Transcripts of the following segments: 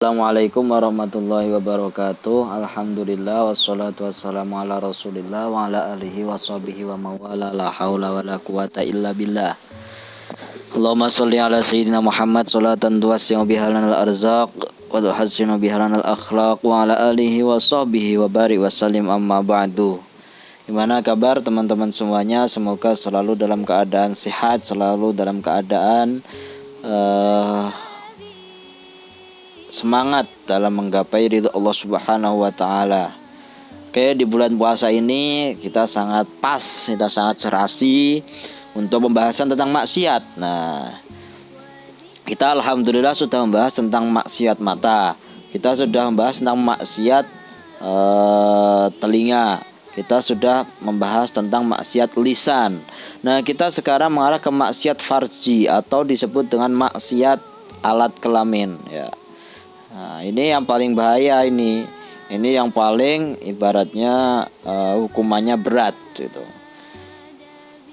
Assalamualaikum warahmatullahi wabarakatuh. Alhamdulillah wassalatu wassalamu ala Rasulillah wa ala alihi washabihi wa mawala la haula wala quwata illa billah. Allahumma sholli ala sayyidina Muhammad sholatan tuwassi'u biha lanal arzaq wa tuhassinu biha lanal akhlaq wa ala alihi washabihi wa barik wasallim amma ba'du. Gimana kabar teman-teman semuanya? Semoga selalu dalam keadaan sehat, selalu dalam keadaan semangat dalam menggapai ridho Allah Subhanahu wa taala. Oke, di bulan puasa ini kita sangat pas, kita sangat serasi untuk pembahasan tentang maksiat. Nah, kita alhamdulillah sudah membahas tentang maksiat mata. Kita sudah membahas tentang maksiat telinga. Kita sudah membahas tentang maksiat lisan. Nah, kita sekarang mengarah ke maksiat farji atau disebut dengan maksiat alat kelamin ya. Nah, ini yang paling bahaya ini. Ini yang paling ibaratnya hukumannya berat gitu.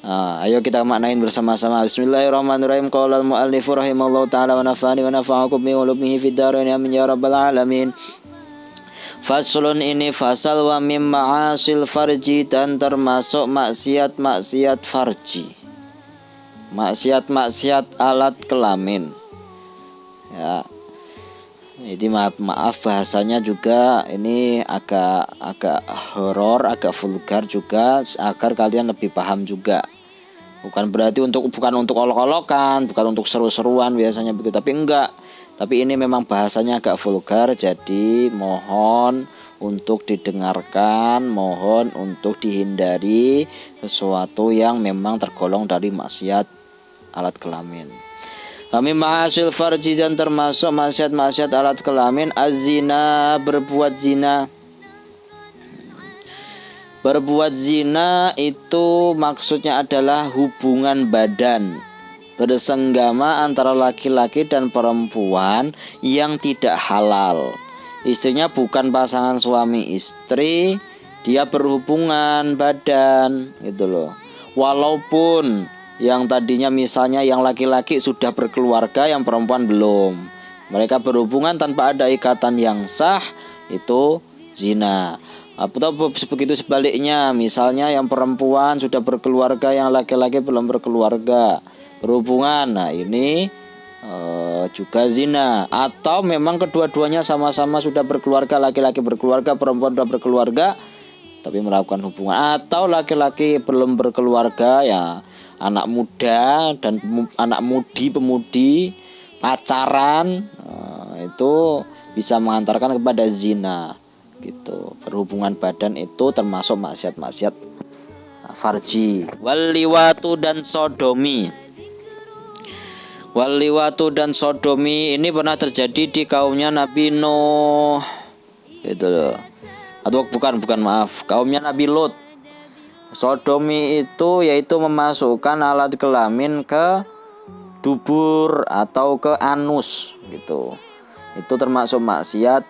Nah, ayo kita maknain bersama-sama. Bismillahirrahmanirrahim. Qala al-mu'allif rahimallahu taala wa nafa'ani wa nafa'akum bi ulumihi fid dharain amin ya rabbal alamin. Faslun, ini fasal wa mim ma'asil farji, dan termasuk maksiat-maksiat farji. Maksiat-maksiat alat kelamin. Ya. Jadi maaf bahasanya juga ini agak horor, agak vulgar juga agar kalian lebih paham juga. Bukan untuk olok-olokan, bukan untuk seru-seruan biasanya begitu, tapi enggak. Tapi ini memang bahasanya agak vulgar, jadi mohon untuk didengarkan, mohon untuk dihindari sesuatu yang memang tergolong dari maksiat alat kelamin. Kami ma'asil farji, dan termasuk maksiat-maksiat alat kelamin az-zina, berbuat zina. Berbuat zina itu maksudnya adalah hubungan badan bersenggama antara laki-laki dan perempuan yang tidak halal. Istrinya bukan pasangan suami istri, dia berhubungan badan gitu loh. Walaupun yang tadinya misalnya yang laki-laki sudah berkeluarga, yang perempuan belum. Mereka berhubungan tanpa ada ikatan yang sah, itu zina. Atau begitu sebaliknya, misalnya yang perempuan sudah berkeluarga, yang laki-laki belum berkeluarga, berhubungan. Nah, ini juga zina. Atau memang kedua-duanya sama-sama sudah berkeluarga, laki-laki berkeluarga, perempuan sudah berkeluarga tapi melakukan hubungan. Atau laki-laki belum berkeluarga, ya anak muda dan anak pemudi pacaran, itu bisa mengantarkan kepada zina gitu. Berhubungan badan itu termasuk maksiat-maksiat farji. Waliwatu dan sodomi. Waliwatu dan sodomi ini pernah terjadi di kaumnya Nabi Nuh gitu loh. Atau kaumnya Nabi Lut. Sodomi itu yaitu memasukkan alat kelamin ke dubur atau ke anus gitu. Itu termasuk maksiat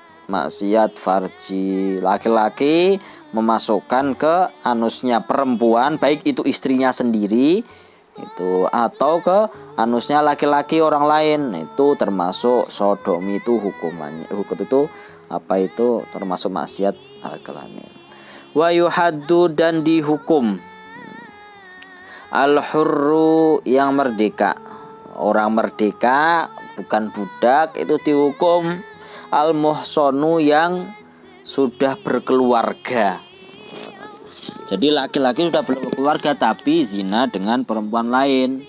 farji. Laki-laki memasukkan ke anusnya perempuan, baik itu istrinya sendiri itu atau ke anusnya laki-laki orang lain, itu termasuk sodomi. Itu hukum itu termasuk maksiat alat kelamin. Wa yuhaddu, dan dihukum al-hurru, yang merdeka. Orang merdeka bukan budak, itu dihukum. Al-muhsanu, yang sudah berkeluarga. Jadi laki-laki sudah berkeluarga tapi zina dengan perempuan lain.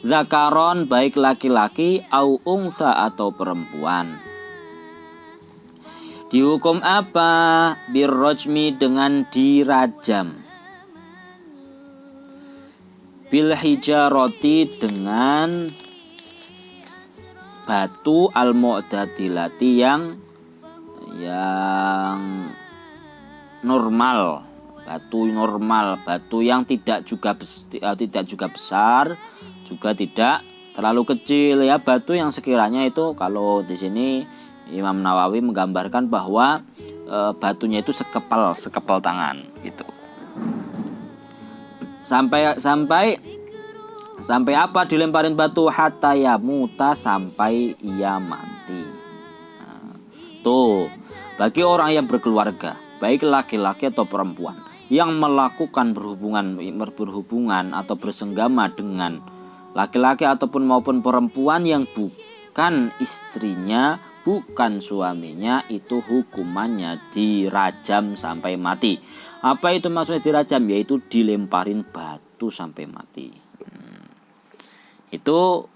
Zakaron, baik laki-laki, au ungsa, atau perempuan. Dihukum apa? Birrojmi, dengan dirajam. Bil hijaroti, dengan batu al-mu'tadilati, yang normal. Batu yang tidak juga besar, juga tidak terlalu kecil ya. Batu yang sekiranya itu, kalau di sini Imam Nawawi menggambarkan bahwa batunya itu sekepal tangan gitu. Sampai apa dilemparin batu? Hatta yamuta, sampai ia mati. Nah, Tuh, bagi orang yang berkeluarga, baik laki-laki atau perempuan, yang melakukan berhubungan atau bersenggama dengan laki-laki ataupun maupun perempuan yang bukan istrinya, bukan suaminya, itu hukumannya dirajam sampai mati. Apa itu maksudnya dirajam? Yaitu dilemparin batu sampai mati. Itu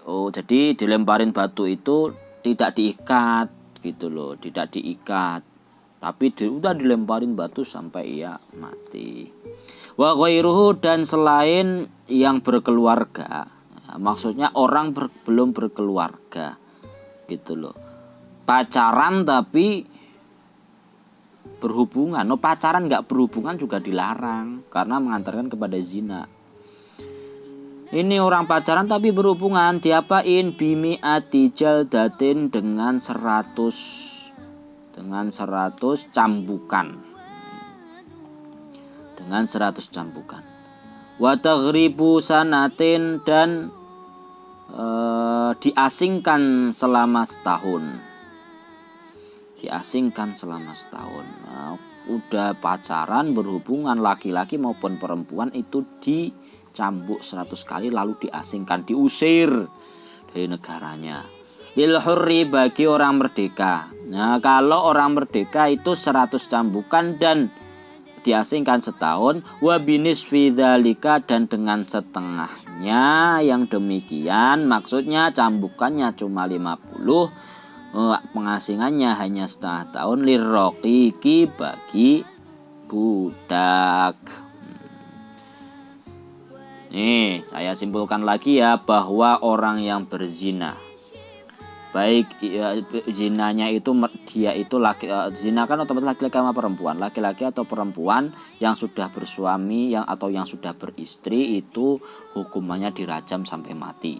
jadi dilemparin batu itu tidak diikat gitu loh, tidak diikat, tapi udah dilemparin batu sampai ia mati. Wa ghairuhu, dan selain yang berkeluarga, maksudnya orang belum berkeluarga gitu loh, pacaran tapi berhubungan. Pacaran nggak berhubungan juga dilarang karena mengantarkan kepada zina. Ini orang pacaran tapi berhubungan, diapain? Bimi atijaldatin, dengan 100 cambukan. Dengan 100 cambukan. Wa taghribu sanatin, dan diasingkan selama setahun. Diasingkan selama setahun. Nah, udah pacaran berhubungan laki-laki maupun perempuan itu dicambuk 100 kali lalu diasingkan, diusir dari negaranya. Lil hurri, bagi orang merdeka. Nah, kalau orang merdeka itu 100 cambukan dan diasingkan setahun. Wa binisfi dzalika, dan dengan setengahnya yang demikian, maksudnya cambukannya cuma 50, pengasingannya hanya setengah tahun. Lirroqiqi, bagi budak. Nih, saya simpulkan lagi ya, bahwa orang yang berzina, baik zinanya itu dia itu zina kan otomatis laki-laki sama perempuan. Laki-laki atau perempuan yang sudah bersuami atau yang sudah beristri, itu hukumannya dirajam sampai mati,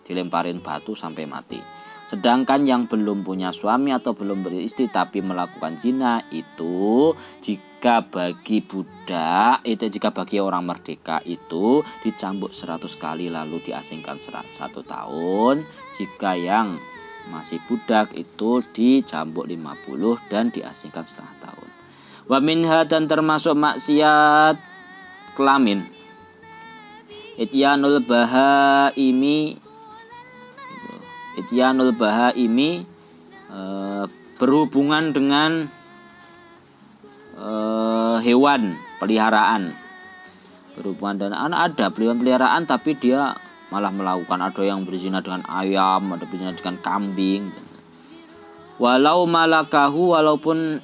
dilemparin batu sampai mati. Sedangkan yang belum punya suami atau belum beristri tapi melakukan zina, itu jika bagi budak, jika bagi orang merdeka itu dicambuk 100 kali lalu diasingkan 1 tahun. Jika yang masih budak itu dicambuk 50 dan diasingkan setengah tahun. Wa minha, dan termasuk maksiat kelamin, ityanul bahaimi, berhubungan dengan hewan peliharaan. Berhubungan dengan ada peliharaan tapi dia malah melakukan, ada yang berzina dengan ayam, ada berzina dengan kambing. Walau malakahu, walaupun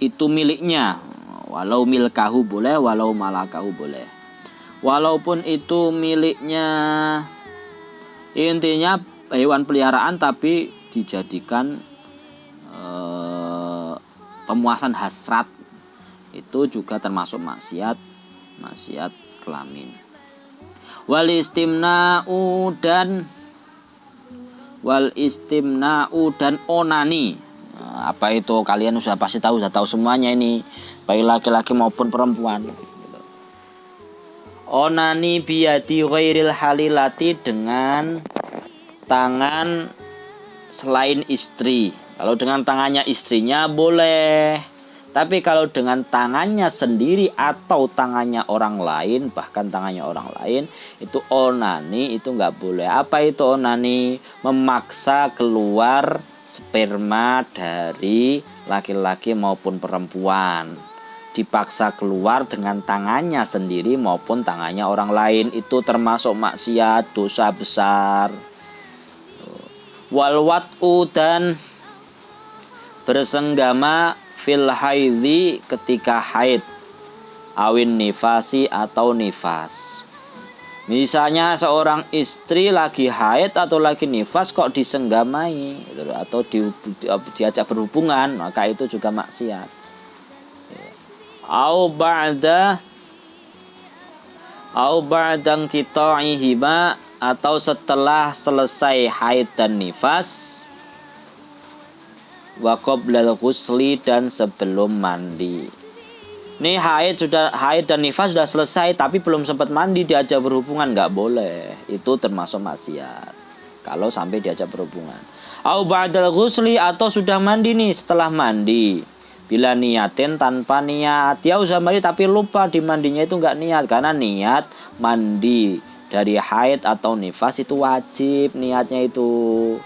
itu miliknya. Walau milkahu boleh, walau malakahu boleh. Walaupun itu miliknya, intinya hewan peliharaan tapi dijadikan pemuasan hasrat, itu juga termasuk maksiat kelamin. Wal istimna'u dan onani. Nah, apa itu? Kalian sudah pasti tahu, sudah tahu semuanya ini, baik laki-laki maupun perempuan. Onani biyadi ghairil halilati, dengan tangan selain istri. Kalau dengan tangannya istrinya boleh, tapi kalau dengan tangannya sendiri atau tangannya orang lain, bahkan tangannya orang lain, itu onani, itu nggak boleh. Apa itu onani? Memaksa keluar sperma dari laki-laki maupun perempuan, dipaksa keluar dengan tangannya sendiri maupun tangannya orang lain, itu termasuk maksiat, dosa besar. Wal wat'u, dan bersenggama fil haidhi, ketika haid, awin nifasi, atau nifas. Misalnya seorang istri lagi haid atau lagi nifas kok disenggamai atau diajak berhubungan, maka itu juga maksiat. Au ba'dan qita'ihima, atau setelah selesai haid dan nifas, wa qoblal ghusli, dan sebelum mandi. Ini haid dan nifas sudah selesai tapi belum sempat mandi, diajak berhubungan, nggak boleh. Itu termasuk maksiat kalau sampai diajak berhubungan. Au ba'dal ghusli, atau sudah mandi nih, setelah mandi. Bila niatin, tanpa niat. Ya usah mandi tapi lupa di mandinya itu enggak niat, karena niat mandi dari haid atau nifas itu wajib niatnya itu.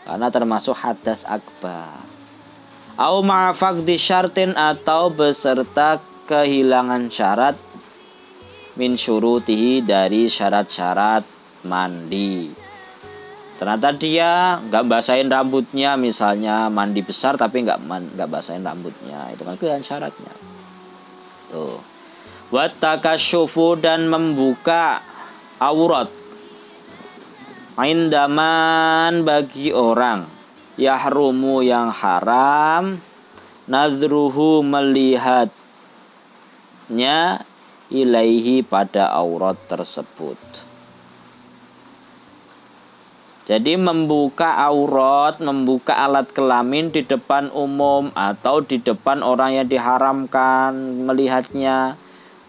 Karena termasuk hadas akbar. Au ma'afaqdi syartin, atau beserta kehilangan syarat min syurutihi, dari syarat-syarat mandi. Ternyata dia nggak basahin rambutnya, misalnya mandi besar tapi nggak basahin rambutnya, itu kan kehilangan syaratnya. Tuh. Wa takasyufu, dan membuka aurat. Indaman, bagi orang. Yahrumu, yang haram. Nadruhu, melihatnya. Ilaihi, pada aurat tersebut. Jadi membuka aurat, membuka alat kelamin di depan umum atau di depan orang yang diharamkan melihatnya,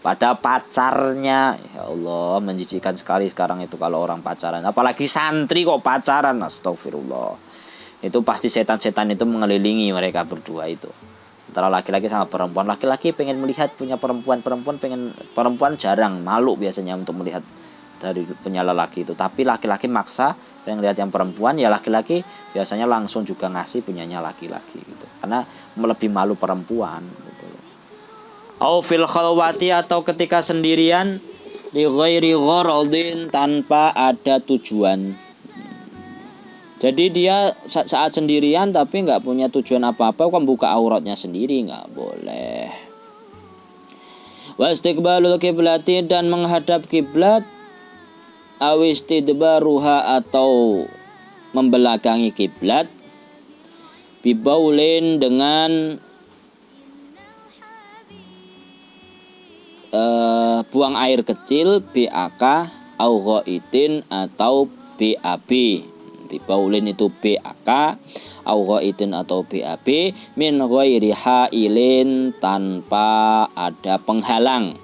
pada pacarnya. Ya Allah, menjijikkan sekali sekarang itu kalau orang pacaran. Apalagi santri kok pacaran, astagfirullah. Itu pasti setan-setan itu mengelilingi mereka berdua itu. Antara laki-laki sama perempuan. Laki-laki pengen melihat punya perempuan, perempuan jarang, malu biasanya untuk melihat dari punya lelaki itu. Tapi laki-laki maksa pengen lihat yang perempuan, ya laki-laki biasanya langsung juga ngasih punyanya laki-laki gitu. Karena lebih malu perempuan gitu. Au fil khalwati, atau ketika sendirian, li ghairi gharadin, tanpa ada tujuan. Jadi dia saat sendirian tapi nggak punya tujuan apa-apa, kan buka auratnya sendiri, nggak boleh. Wa istiqbalul kiblati, dan menghadap kiblat. Awistidbaruha, atau membelakangi kiblat. Bibaulin, dengan buang air kecil, BAK, au ghaitin, atau BAB. Bibaulin itu BAK, au ghaitin atau BAB, min ghairi hailin, tanpa ada penghalang.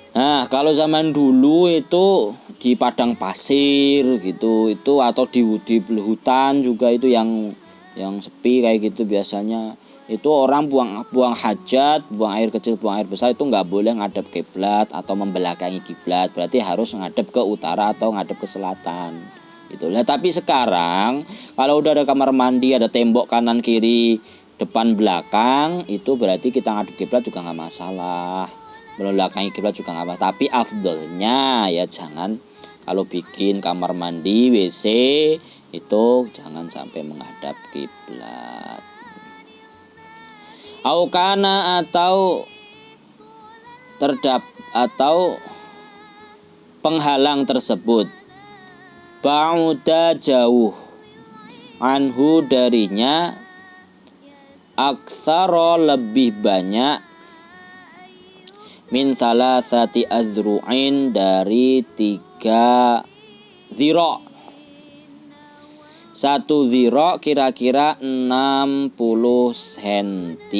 Nah, kalau zaman dulu itu di padang pasir gitu, itu atau di hutan juga, itu yang sepi kayak gitu biasanya. Itu orang buang hajat, buang air kecil, buang air besar, itu nggak boleh ngadep kiblat atau membelakangi kiblat. Berarti harus ngadep ke utara atau ngadep ke selatan. Itulah. Tapi sekarang kalau udah ada kamar mandi, ada tembok kanan kiri, depan belakang, itu berarti kita ngadep kiblat juga nggak masalah. Membelakangi kiblat juga nggak masalah. Tapi afdolnya ya jangan, kalau bikin kamar mandi, WC, itu jangan sampai menghadap kiblat. Aukana, atau atau penghalang tersebut. Ba'uda, jauh. Anhu, darinya. Aksaro, lebih banyak. Min salasati azru'in, dari 3 ziro'. 1 ziro' kira-kira 60 cm.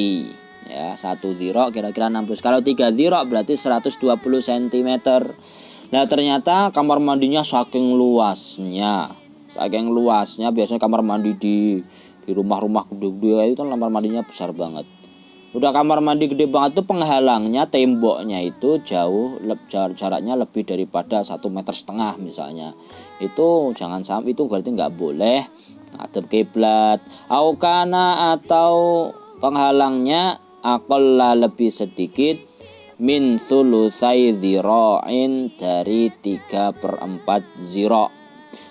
Ya, 1 ziro' kira-kira 60. Kalau 3 ziro' berarti 120 cm. Nah, ternyata kamar mandinya saking luasnya. Biasanya kamar mandi di rumah-rumah gede-gede itu kan kamar mandinya besar banget. Udah kamar mandi gede banget itu, penghalangnya, temboknya itu jauh, jaraknya lebih daripada 1,5 meter misalnya. Itu jangan sampai, itu berarti nggak boleh ngadep kiblat. Aukana, atau penghalangnya aqalla, lebih sedikit, min thulusai zira'in, dari 3/4 ziro'.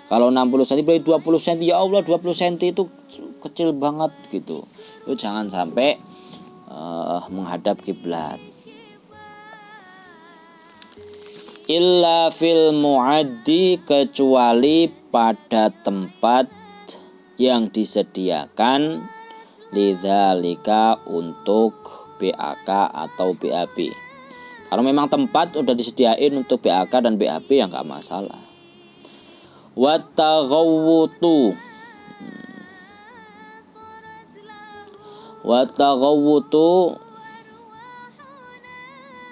Kalau 60 cm berarti 20 cm. Ya Allah, 20 cm itu kecil banget gitu. Itu jangan sampai menghadap kiblat. Illa fil muaddi, kecuali pada tempat yang disediakan lidzalika, untuk BAK atau BAB. Kalau memang tempat udah disediain untuk BAK dan BAB, ya nggak masalah. Wataghawutu,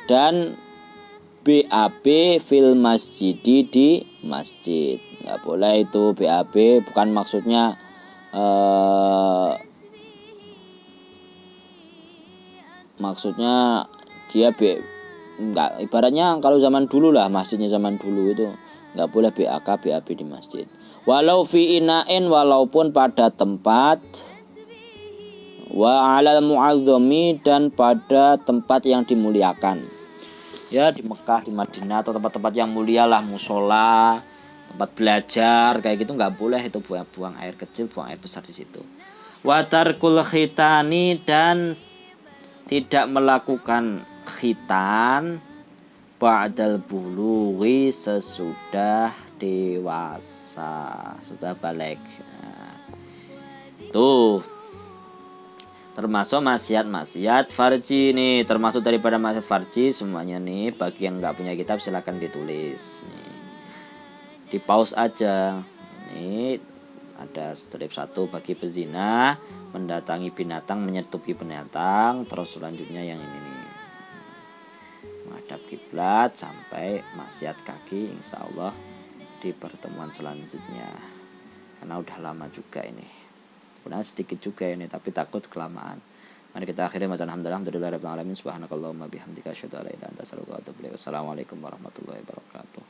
dan BAB fil masjid di masjid. Nggak boleh itu BAB, bukan maksudnya maksudnya dia enggak, ibaratnya kalau zaman dulu lah, masjidnya zaman dulu itu nggak boleh BAK BAB di masjid. Walau fi inain, walaupun pada tempat, wa alal mu'azzami, dan pada tempat yang dimuliakan. Ya di Mekah, di Madinah, atau tempat-tempat yang mulia lah, musola, tempat belajar kayak gitu nggak boleh itu buang air kecil, buang air besar di situ. Watarkul khitani, dan tidak melakukan khitan ba'dal bulughi, sesudah dewasa, sudah balik. Nah, tuh termasuk maksiat farji nih, termasuk daripada maksiat farji semuanya nih. Bagi yang nggak punya kitab silakan ditulis nih, di pause aja. Ini ada strip 1 bagi pezina, mendatangi binatang, menyetupi binatang, terus selanjutnya yang ini nih, menghadap kiblat, sampai maksiat kaki, insya Allah di pertemuan selanjutnya, karena udah lama juga ini. Sebenarnya sedikit juga ini, tapi takut kelamaan. Mari kita akhiri baca alhamdulillah rabbil alamin, subhanakallahumma bihamdika asyhadu an la ilaha illa anta astaghfiruka wa atubu ilaik. Assalamualaikum warahmatullahi wabarakatuh.